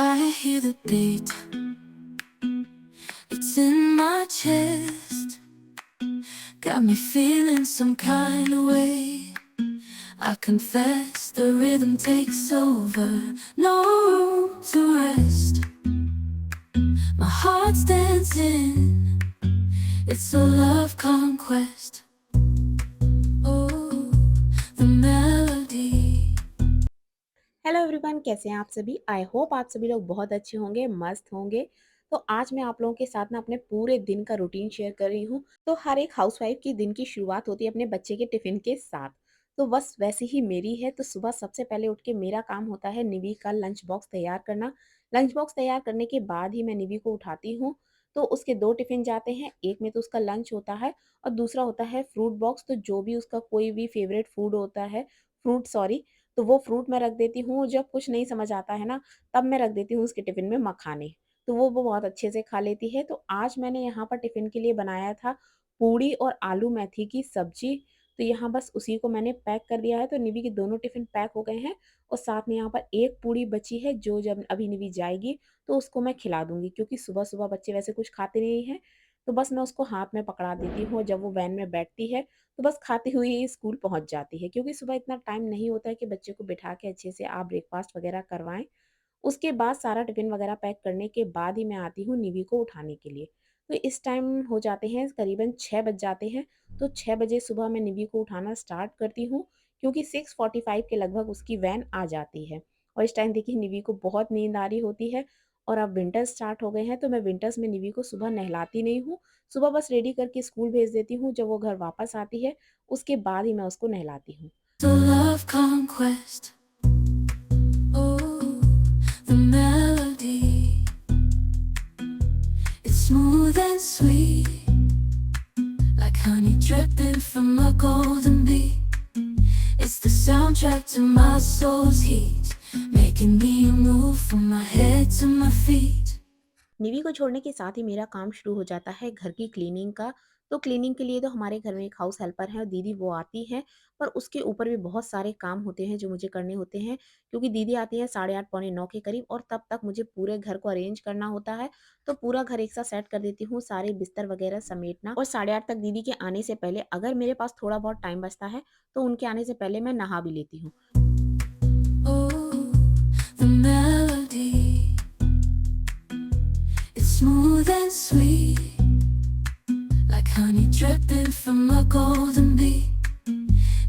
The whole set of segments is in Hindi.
I hear the beat, it's in my chest. Got me feeling some kind of way. I confess the rhythm takes over, no room to rest. My heart's dancing, it's a love conquest. Oh, the melody. Hello everyone, कैसे हैं आप सभी। आई होप आप सभी लोग बहुत अच्छे होंगे, मस्त होंगे। तो आज मैं आप लोगों के साथ ना अपने पूरे दिन का रूटीन शेयर कर रही हूँ। तो हर एक हाउसवाइफ की दिन की शुरुआत होती है अपने बच्चे के टिफिन के साथ। तो बस वैसे ही मेरी है। तो सुबह सबसे पहले उठ के मेरा काम होता है निवी का लंच बॉक्स तैयार करना। लंच बॉक्स तैयार करने के बाद ही मैं निवी को उठाती हूँ। तो उसके दो टिफिन जाते हैं, एक में तो उसका लंच होता है और दूसरा होता है फ्रूट बॉक्स। तो जो भी उसका कोई भी फेवरेट फूड होता है, फ्रूट सॉरी, तो वो फ्रूट मैं रख देती हूँ। जब कुछ नहीं समझ आता है ना, तब मैं रख देती हूँ उसके टिफ़िन में मखाने, तो वो बहुत अच्छे से खा लेती है। तो आज मैंने यहाँ पर टिफ़िन के लिए बनाया था पूड़ी और आलू मेथी की सब्ज़ी। तो यहाँ बस उसी को मैंने पैक कर दिया है। तो निवी के दोनों टिफ़िन पैक हो गए हैं और साथ में यहाँ पर एक पूड़ी बची है, जो जब अभी निवी जाएगी तो उसको मैं खिला दूँगी, क्योंकि सुबह-सुबह बच्चे वैसे कुछ खाते नहीं हैं। तो बस मैं उसको हाथ में पकड़ा देती हूँ और जब वो वैन में बैठती है तो बस खाती हुई ही स्कूल पहुँच जाती है, क्योंकि सुबह इतना टाइम नहीं होता है कि बच्चे को बिठा के अच्छे से आप ब्रेकफ़ास्ट वग़ैरह करवाएँ। उसके बाद सारा टिफ़िन वग़ैरह पैक करने के बाद ही मैं आती हूँ निवी को उठाने के लिए। तो इस टाइम हो जाते हैं करीबन 6 बज जाते हैं। तो 6 बजे सुबह मैं निवी को उठाना स्टार्ट करती हूँ, क्योंकि 6:45 के लगभग उसकी वैन आ जाती है। और इस टाइम देखिए निवी को बहुत नींद आ रही होती है और अब विंटर स्टार्ट हो गए हैं, तो मैं विंटर्स में निवी को सुबह नहलाती नहीं हूँ। सुबह बस रेडी करके स्कूल भेज देती हूँ। जब वो घर वापस आती है, उसके बाद ही मैं उसको नहलाती हूँ। The love conquest. Oh, the melody. It's smooth and sweet, like honey dripping from a golden bee. It's the soundtrack to my soul's heat, making me move from my head to my feet. निवी को छोड़ने के साथ ही मेरा काम शुरू हो जाता है घर की क्लीनिंग का। तो क्लीनिंग के लिए तो हमारे घर में एक हाउस हेल्पर है और दीदी वो आती है, पर उसके ऊपर भी बहुत सारे काम होते हैं जो मुझे करने होते हैं, क्योंकि दीदी आती है 8:30 पौने 9 के करीब और तब तक मुझे पूरे घर को अरेंज करना होता है। तो पूरा घर एक साथ सेट कर देती हूँ, सारे बिस्तर वगैरह समेटना। और 8:30 तक दीदी के आने से पहले अगर मेरे पास थोड़ा बहुत टाइम बचता है, तो उनके आने से पहले मैं नहा भी लेती हूँ। Oh, the melody. It's smooth and sweet, like honey dripping from a golden bee.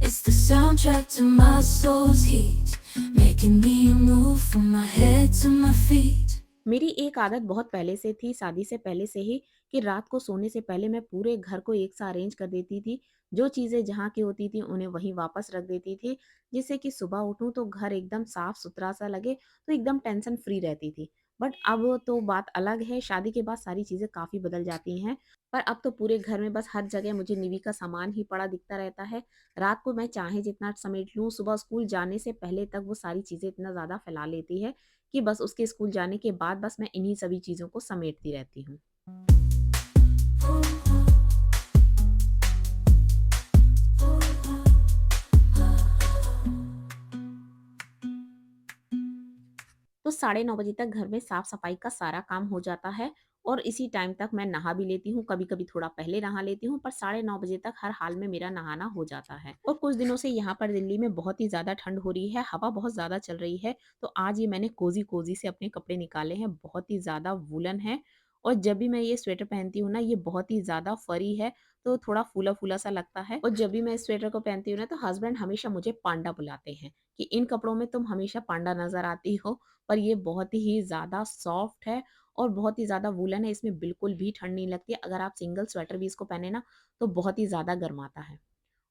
It's the soundtrack to my soul's heat, making me move from my head to my feet. मेरी एक आदत बहुत पहले से थी, शादी से पहले से ही, कि रात को सोने से पहले मैं पूरे घर को एक सा अरेंज कर देती थी। जो चीज़ें जहाँ की होती थी उन्हें वहीं वापस रख देती थी, जिससे कि सुबह उठूँ तो घर एकदम साफ-सुथरा सा लगे, तो एकदम टेंशन फ्री रहती थी। बट अब तो बात अलग है, शादी के बाद सारी चीज़ें काफ़ी बदल जाती हैं। पर अब तो पूरे घर में बस हर जगह मुझे निवी का सामान ही पड़ा दिखता रहता है। रात को मैं चाहे जितना समेट लूँ, सुबह स्कूल जाने से पहले तक वो सारी चीज़ें इतना ज़्यादा फैला लेती है कि बस उसके स्कूल जाने के बाद बस मैं इन्हीं सभी चीज़ों को समेटती रहती हूँ। तो 9:30 बजे तक घर में साफ-सफाई का सारा काम हो जाता है और इसी टाइम तक मैं नहा भी लेती हूँ, कभी-कभी थोड़ा पहले नहा लेती हूँ, पर 9:30 बजे तक हर हाल में मेरा नहाना हो जाता है। और कुछ दिनों से यहाँ पर दिल्ली में बहुत ही ज़्यादा ठंड हो रही है, हवा बहुत ज़्यादा चल रही है, तो आज ये मैंने कोज़ी-कोज़ी से अपने कपड़े निकाले हैं, बहुत ही ज़्यादा वूलन है। और जब भी मैं ये स्वेटर पहनती हूँ ना, ये बहुत ही ज़्यादा फरी है, तो थोड़ा फूला-फूला सा लगता है। और जब भी मैं इस स्वेटर को पहनती हूँ ना, तो हस्बैंड हमेशा मुझे पांडा बुलाते हैं कि इन कपड़ों में तुम हमेशा पांडा नज़र आती हो। पर ये बहुत ही ज़्यादा सॉफ्ट है और बहुत ही ज़्यादा वूलन है, इसमें बिल्कुल भी ठंड नहीं लगती है। अगर आप सिंगल स्वेटर भी इसको पहने ना, तो बहुत ही ज़्यादा गर्माता है।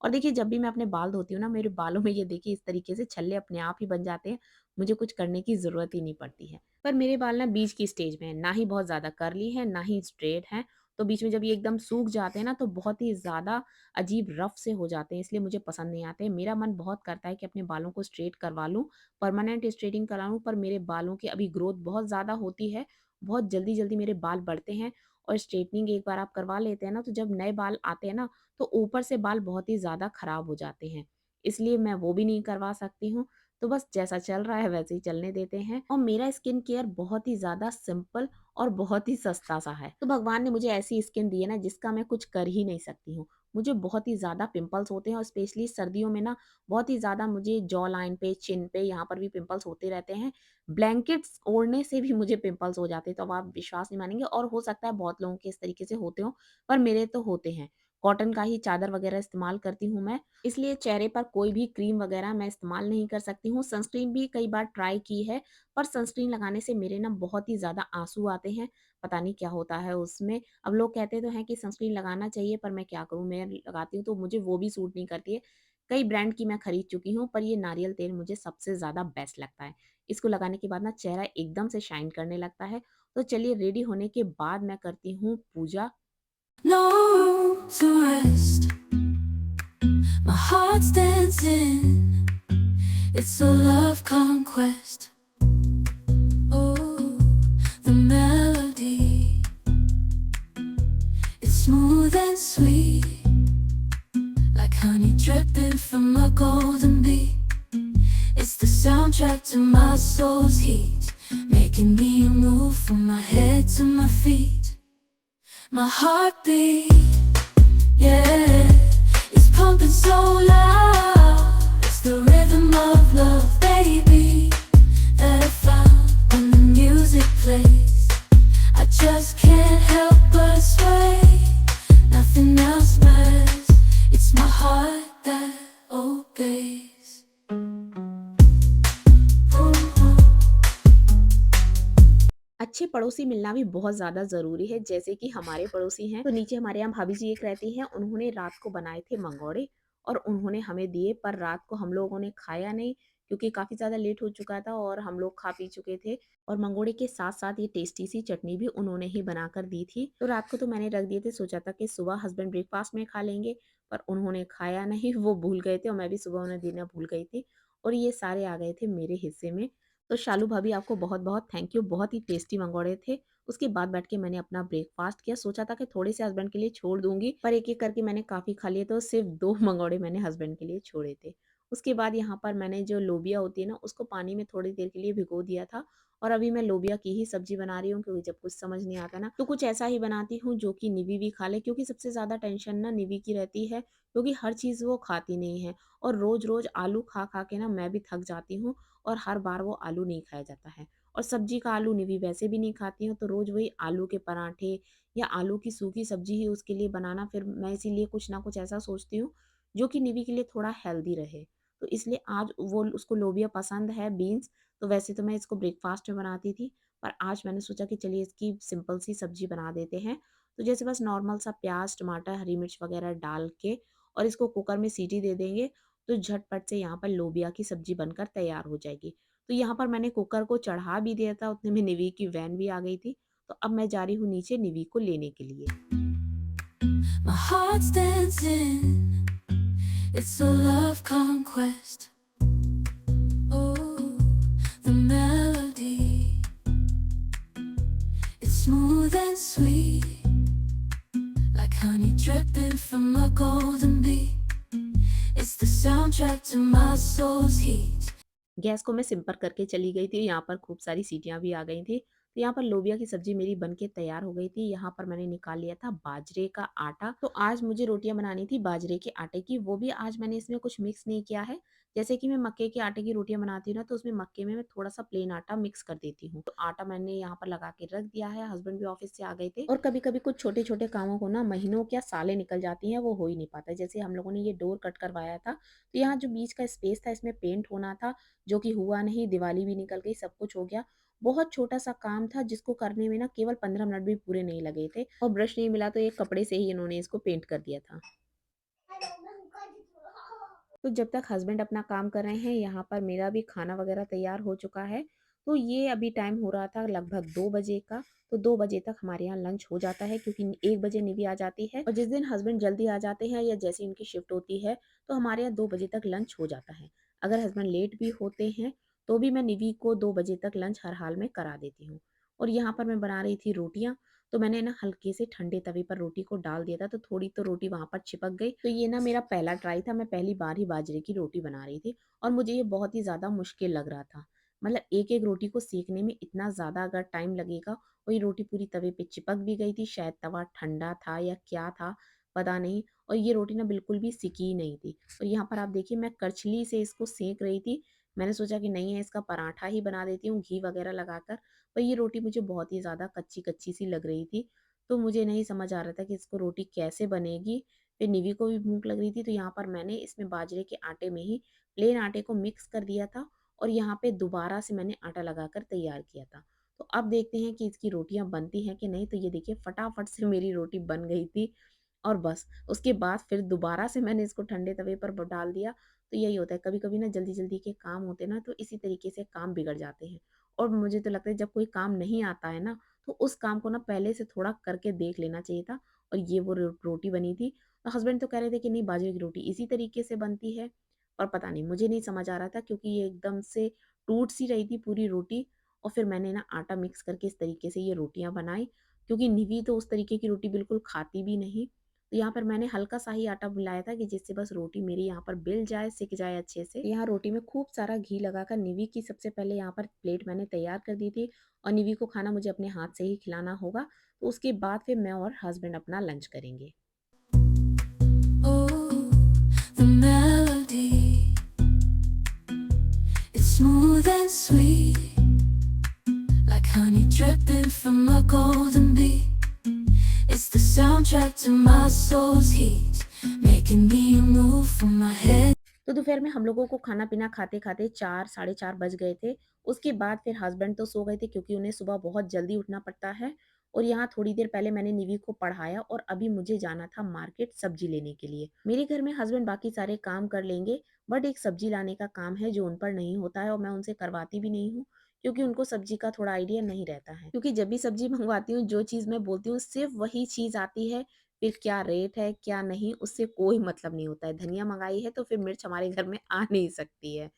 और देखिए जब भी मैं अपने बाल धोती हूँ ना, मेरे बालों में ये देखिए इस तरीके से छल्ले अपने आप ही बन जाते हैं, मुझे कुछ करने की ज़रूरत ही नहीं पड़ती है। पर मेरे बाल ना बीच की स्टेज में हैं, ना ही बहुत ज़्यादा कर्ली हैं, ना ही स्ट्रेट हैं, तो बीच में जब ये एकदम सूख जाते हैं ना, तो बहुत ही ज़्यादा अजीब रफ़ से हो जाते हैं, इसलिए मुझे पसंद नहीं आते। मेरा मन बहुत करता है कि अपने बालों को स्ट्रेट करवा लूँ, परमानेंट स्ट्रेटिंग करा लूँ, पर मेरे बालों की अभी ग्रोथ बहुत ज़्यादा होती है, बहुत जल्दी-जल्दी मेरे बाल बढ़ते हैं और स्ट्रेटनिंग एक बार आप करवा लेते हैं ना, तो जब नए बाल आते हैं ना, तो ऊपर से बाल बहुत ही ज़्यादा खराब हो जाते हैं। इसलिए मैं वो भी नहीं करवा सकती हूँ। तो बस जैसा चल रहा है वैसे ही चलने देते हैं और मेरा स्किन केयर बहुत ही ज़्यादा सिंपल और बहुत ही सस्ता सा है। तो भगवान ने मुझे ऐसी स्किन दी है ना जिसका मैं कुछ कर ही नहीं सकती हूँ। मुझे बहुत ही ज़्यादा पिंपल्स होते हैं और स्पेशली सर्दियों में ना बहुत ही ज़्यादा मुझे जॉ लाइन पे, चिन पे, यहाँ पर भी पिंपल्स होते रहते हैं। ब्लैंकेट्स ओढ़ने से भी मुझे पिंपल्स हो जाते हैं, तो अब आप विश्वास नहीं मानेंगे और हो सकता है बहुत लोगों के इस तरीके से होते हों, पर मेरे तो होते हैं। कॉटन का ही चादर वगैरह इस्तेमाल करती हूँ मैं, इसलिए चेहरे पर कोई भी क्रीम वगैरह मैं इस्तेमाल नहीं कर सकती हूँ। सनस्क्रीन भी कई बार ट्राई की है, पर सनस्क्रीन लगाने से मेरे ना बहुत ही ज़्यादा आँसू आते हैं, पता नहीं क्या होता है उसमें। अब लोग कहते तो हैं कि सनस्क्रीन लगाना चाहिए, पर मैं क्या करूँ, मैं लगाती हूँ तो मुझे वो भी सूट नहीं करती है। कई ब्रांड की मैं खरीद चुकी हूँ, पर ये नारियल तेल मुझे सबसे ज़्यादा बेस्ट लगता है। इसको लगाने के बाद ना चेहरा एकदम से शाइन करने लगता है। तो चलिए रेडी होने के बाद मैं करती हूँ पूजा। No room to rest. My heart's dancing. It's a love conquest. Oh, the melody. It's smooth and sweet, like honey dripping from a golden bee. It's the soundtrack to my soul's heat, making me move from my head to my feet. My heartbeat, yeah, it's pumping so loud. It's the rhythm of love, baby, that I found when the music plays. I just can't help but sway. Nothing else matters. It's my heart that obeys. अच्छे पड़ोसी मिलना भी बहुत ज़्यादा ज़रूरी है, जैसे कि हमारे पड़ोसी हैं, तो नीचे हमारे यहाँ भाभी जी एक रहती हैं, उन्होंने रात को बनाए थे मंगोड़े और उन्होंने हमें दिए, पर रात को हम लोगों ने खाया नहीं क्योंकि काफ़ी ज़्यादा लेट हो चुका था और हम लोग खा पी चुके थे और मंगोड़े के साथ-साथ ये टेस्टी सी चटनी भी उन्होंने ही बनाकर दी थी। तो रात को तो मैंने रख दिए थे, सोचा था कि सुबह हस्बैंड ब्रेकफ़ास्ट में खा लेंगे, पर उन्होंने खाया नहीं, वो भूल गए थे और मैं भी सुबह उन्हें देना भूल गई थी और ये सारे आ गए थे मेरे हिस्से में। तो शालू भाभी आपको बहुत-बहुत थैंक यू, बहुत ही टेस्टी मंगोड़े थे। उसके बाद बैठ के मैंने अपना ब्रेकफ़ास्ट किया, सोचा था कि थोड़े से हस्बैंड के लिए छोड़ दूँगी, पर एक-एक करके मैंने काफ़ी खा लिए तो सिर्फ़ 2 मंगोड़े मैंने हस्बैंड के लिए छोड़े थे। उसके बाद यहाँ पर मैंने जो लोबिया होती है ना, उसको पानी में थोड़ी देर के लिए भिगो दिया था और अभी मैं लोबिया की ही सब्ज़ी बना रही हूँ क्योंकि जब कुछ समझ नहीं आता ना, तो कुछ ऐसा ही बनाती हूँ जो कि निवी भी खा ले क्योंकि सबसे ज़्यादा टेंशन ना निवी की रहती है क्योंकि हर चीज़ वो खाती नहीं है और रोज़-रोज़ आलू खा-खा के ना मैं भी थक जाती हूँ और हर बार वो आलू नहीं खाया जाता है और सब्जी का आलू निवी वैसे भी नहीं खाती हूँ तो रोज़ वही आलू के पराठे या आलू की सूखी सब्जी ही उसके लिए बनाना फिर मैं इसीलिए कुछ ना कुछ ऐसा सोचती हूँ जो कि निवी के लिए थोड़ा हेल्दी रहे। तो इसलिए आज वो उसको लोबिया पसंद है बीन्स, तो वैसे तो मैं इसको ब्रेकफास्ट में बनाती थी पर आज मैंने सोचा कि चलिए इसकी सिंपल सी सब्जी बना देते हैं। तो जैसे बस नॉर्मल सा प्याज टमाटर हरी मिर्च वगैरह डाल के और इसको कुकर में सीटी दे देंगे तो झटपट से यहाँ पर लोबिया की सब्जी बनकर तैयार हो जाएगी। तो यहाँ पर मैंने कुकर को चढ़ा भी दिया था, उतने में निवी की वैन भी आ गई थी। तो अब मैं जा रही हूँ नीचे निवी को लेने के लिए। My heart's dancing. It's a love conquest. Oh, the melody. It's smooth and sweet, like honey dripping from a golden bee. It's the soundtrack to my soul's heat. Gas को मैं सिम पर करके चली गई थी, यहाँ पर खूब सारी सीटियाँ भी आ गई थी। तो यहाँ पर लोबिया की सब्ज़ी मेरी बन के तैयार हो गई थी। यहाँ पर मैंने निकाल लिया था बाजरे का आटा। तो आज मुझे रोटियाँ बनानी थी बाजरे के आटे की, वो भी आज मैंने इसमें कुछ मिक्स नहीं किया है। जैसे कि मैं मक्के के आटे की रोटियाँ बनाती हूँ ना, तो उसमें मक्के में मैं थोड़ा-सा प्लेन आटा मिक्स कर देती हूँ। तो आटा मैंने यहाँ पर लगा के रख दिया है, हस्बैंड भी ऑफ़िस से आ गए थे और कभी-कभी कुछ छोटे-छोटे कामों को ना महीनों क्या सालें निकल जाती हैं, वो हो ही नहीं पाता। जैसे हम लोगों ने ये डोर कट करवाया था, तो यहाँ जो बीच का स्पेस था इसमें पेंट होना था, जो कि हुआ नहीं, दिवाली भी निकल गई, सब कुछ हो गया। बहुत छोटा-सा काम था जिसको करने में ना केवल 15 मिनट भी पूरे नहीं लगे थे और ब्रश नहीं मिला तो एक कपड़े से ही इन्होंने इसको पेंट कर दिया था। तो जब तक हस्बैंड अपना काम कर रहे हैं, यहाँ पर मेरा भी खाना वगैरह तैयार हो चुका है। तो ये अभी टाइम हो रहा था लगभग 2 बजे का, तो 2 बजे तक हमारे यहाँ लंच हो जाता है क्योंकि 1 बजे निवी आ जाती है और जिस दिन हस्बैंड जल्दी आ जाते हैं या जैसे इनकी शिफ्ट होती है, तो हमारे यहाँ 2 बजे तक लंच हो जाता है। अगर हस्बैंड लेट भी होते हैं, तो भी मैं निवी को 2 बजे तक लंच हर हाल में करा देती हूँ। और यहाँ पर मैं बना रही थी रोटियाँ, तो मैंने ना हल्के से ठंडे तवे पर रोटी को डाल दिया था, तो थोड़ी तो रोटी वहाँ पर चिपक गई। तो ये ना मेरा पहला ट्राई था, मैं पहली बार ही बाजरे की रोटी बना रही थी और मुझे ये बहुत ही ज़्यादा मुश्किल लग रहा था। मतलब एक-एक रोटी को सेकने में इतना ज़्यादा अगर टाइम लगेगा और ये रोटी पूरी तवे पे चिपक भी गई थी, शायद तवा ठंडा था या क्या था, पता नहीं। और ये रोटी ना बिल्कुल भी सिकी ही नहीं थी। और यहाँ पर आप देखिए मैं करछली से इसको सेंक रही थी। मैंने सोचा कि नहीं है, इसका पराठा ही बना देती हूँ घी वगैरह लगाकर। पर ये रोटी मुझे बहुत ही ज़्यादा कच्ची-कच्ची सी लग रही थी। तो मुझे नहीं समझ आ रहा था कि इसको रोटी कैसे बनेगी। फिर निवी को भी भूख लग रही थी, तो यहाँ पर मैंने इसमें बाजरे के आटे में ही प्लेन आटे को मिक्स कर दिया था और यहाँ पे दोबारा से मैंने आटा लगाकर तैयार किया था। तो अब देखते हैं कि इसकी रोटियाँ बनती हैं कि नहीं। तो ये देखिए फटाफट से मेरी रोटी बन गई थी और बस उसके बाद फिर दोबारा से मैंने इसको ठंडे तवे पर डाल दिया। तो यही होता है कभी-कभी ना, जल्दी-जल्दी के काम होते हैं ना, तो इसी तरीके से काम बिगड़ जाते हैं। और मुझे तो लगता है जब कोई काम नहीं आता है ना, तो उस काम को ना पहले से थोड़ा करके देख लेना चाहिए था। और ये वो रोटी बनी थी। तो हस्बैंड तो कह रहे थे कि नहीं, बाजरे की रोटी इसी तरीके से बनती है। और पता नहीं, मुझे नहीं समझ आ रहा था क्योंकि ये एकदम से टूट सी रही थी पूरी रोटी। और फिर मैंने ना आटा मिक्स करके इस तरीके से ये रोटियाँ बनाई, क्योंकि निवी तो उस तरीके की रोटी बिल्कुल खाती भी नहीं। तो यहाँ पर मैंने हल्का-सा ही आटा मिलाया था कि जिससे बस रोटी मेरी यहाँ पर बिल जाए, सिक जाए अच्छे से। यहाँ रोटी में खूब सारा घी लगाकर निवी की सबसे पहले यहाँ पर प्लेट मैंने तैयार कर दी थी और निवी को खाना मुझे अपने हाथ से ही खिलाना होगा। तो उसके बाद फिर मैं और हस्बैंड अपना लंच करेंगे। Oh, the melody, it's smooth and sweet, like honey dripping from a golden bee. It's the soundtrack to my soul's heat, making me move from my head. तो दोपहर में हम लोगों को खाना-पीना खाते-खाते 4 साढ़े 4 बज गए थे। उसके बाद फिर हस्बैंड तो सो गए थे क्योंकि उन्हें सुबह बहुत जल्दी उठना पड़ता है। और यहाँ थोड़ी देर पहले मैंने निवी को पढ़ाया और अभी मुझे जाना था मार्केट सब्जी लेने के लिए। मेरे घर में हस्बैंड बाकी सारे काम कर लेंगे, बट एक सब्जी लाने का काम है जो उन पर नहीं होता है और मैं उनसे करवाती भी नहीं हूँ, क्योंकि उनको सब्जी का थोड़ा आइडिया नहीं रहता है। क्योंकि जब भी सब्जी मंगवाती हूँ, जो चीज़ मैं बोलती हूँ सिर्फ़ वही चीज़ आती है। फिर क्या रेट है, क्या नहीं, उससे कोई मतलब नहीं होता है। धनिया मंगाई है तो फिर मिर्च हमारे घर में आ नहीं सकती है।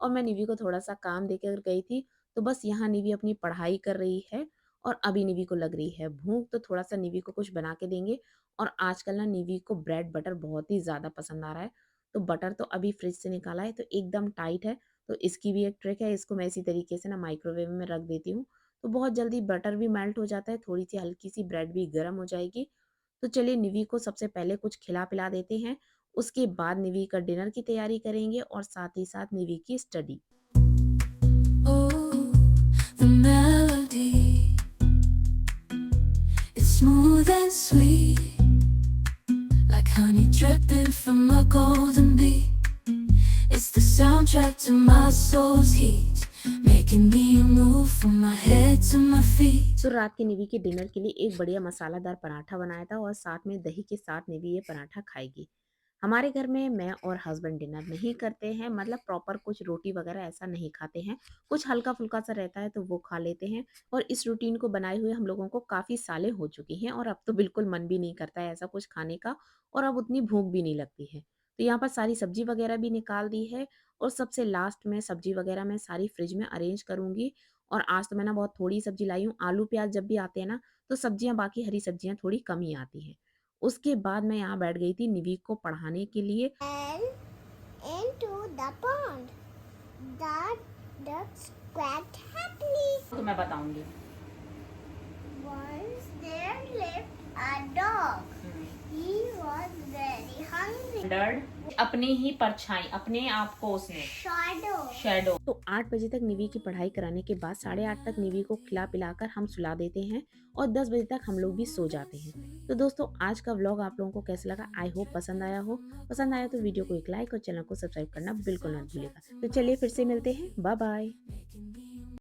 और मैं निवी को थोड़ा-सा काम देकर गई थी, तो बस यहाँ निवी अपनी पढ़ाई कर रही है और अभी निवी को लग रही है भूख, तो थोड़ा-सा निवी को कुछ बना के देंगे। और आजकल ना निवी को ब्रेड बटर बहुत ही ज़्यादा पसंद आ रहा है, तो बटर तो अभी फ्रिज से निकाला है, तो एकदम टाइट है। तो इसकी भी एक ट्रिक है, इसको मैं इसी तरीके से ना माइक्रोवेव में रख देती हूँ, तो बहुत जल्दी बटर भी मेल्ट हो जाता है, थोड़ी-सी हल्की-सी ब्रेड भी गरम हो जाएगी। तो चलिए निवी को सबसे पहले कुछ खिला-पिला देते हैं, उसके बाद निवी का डिनर की तैयारी करेंगे और साथ ही साथ निवी की study. Oh, the melody, it's smooth and sweet, like honey dripping from a golden bee. It's the soundtrack to my soul's heat, making me move from my head to my feet. तो रात के निवी के डिनर के लिए एक बढ़िया मसालादार पराठा बनाया था और साथ में दही के साथ निवी ये पराठा खाएगी। हमारे घर में मैं और हस्बैंड डिनर नहीं करते हैं, मतलब प्रॉपर कुछ रोटी वगैरह ऐसा नहीं खाते हैं। कुछ हल्का-फुल्का सा रहता है तो वो खा लेते हैं और इस रूटीन को बनाए हुए हम लोगों को काफ़ी सालें हो चुकी हैं और अब तो बिल्कुल मन भी नहीं करता है ऐसा कुछ खाने का और अब उतनी भूख भी नहीं लगती है। तो यहाँ पर सारी सब्ज़ी वगैरह भी निकाल दी है और सबसे लास्ट में सब्ज़ी वगैरह मैं सारी फ्रिज में अरेंज करूँगी। और आज तो मैं ना बहुत थोड़ी सब्ज़ी लाई हूँ, आलू प्याज़ जब भी आते हैं ना, तो सब्ज़ियाँ बाकी हरी सब्ज़ियाँ थोड़ी कम ही आती हैं। उसके बाद मैं यहाँ बैठ गई थी निवी को पढ़ाने के लिए। And into the pond. The ducks quacked happily. तो मैं बताऊंगी। Once there lived a dog. He was very hungry. Dirt अपनी ही परछाई, अपने आप को उसने Shadow. शैडो। तो 8 बजे तक निवी की पढ़ाई कराने के बाद 8:30 तक निवी को खिला-पिलाकर हम सुला देते हैं और 10 बजे तक हम लोग भी सो जाते हैं। तो दोस्तों आज का व्लॉग आप लोगों को कैसा लगा? आई होप पसंद आया हो। पसंद आया तो वीडियो को एक लाइक और चैनल को सब्सक्राइब करना बिल्कुल मत भूलिएगा। तो चलिए फिर से मिलते हैं। Bye bye. Making me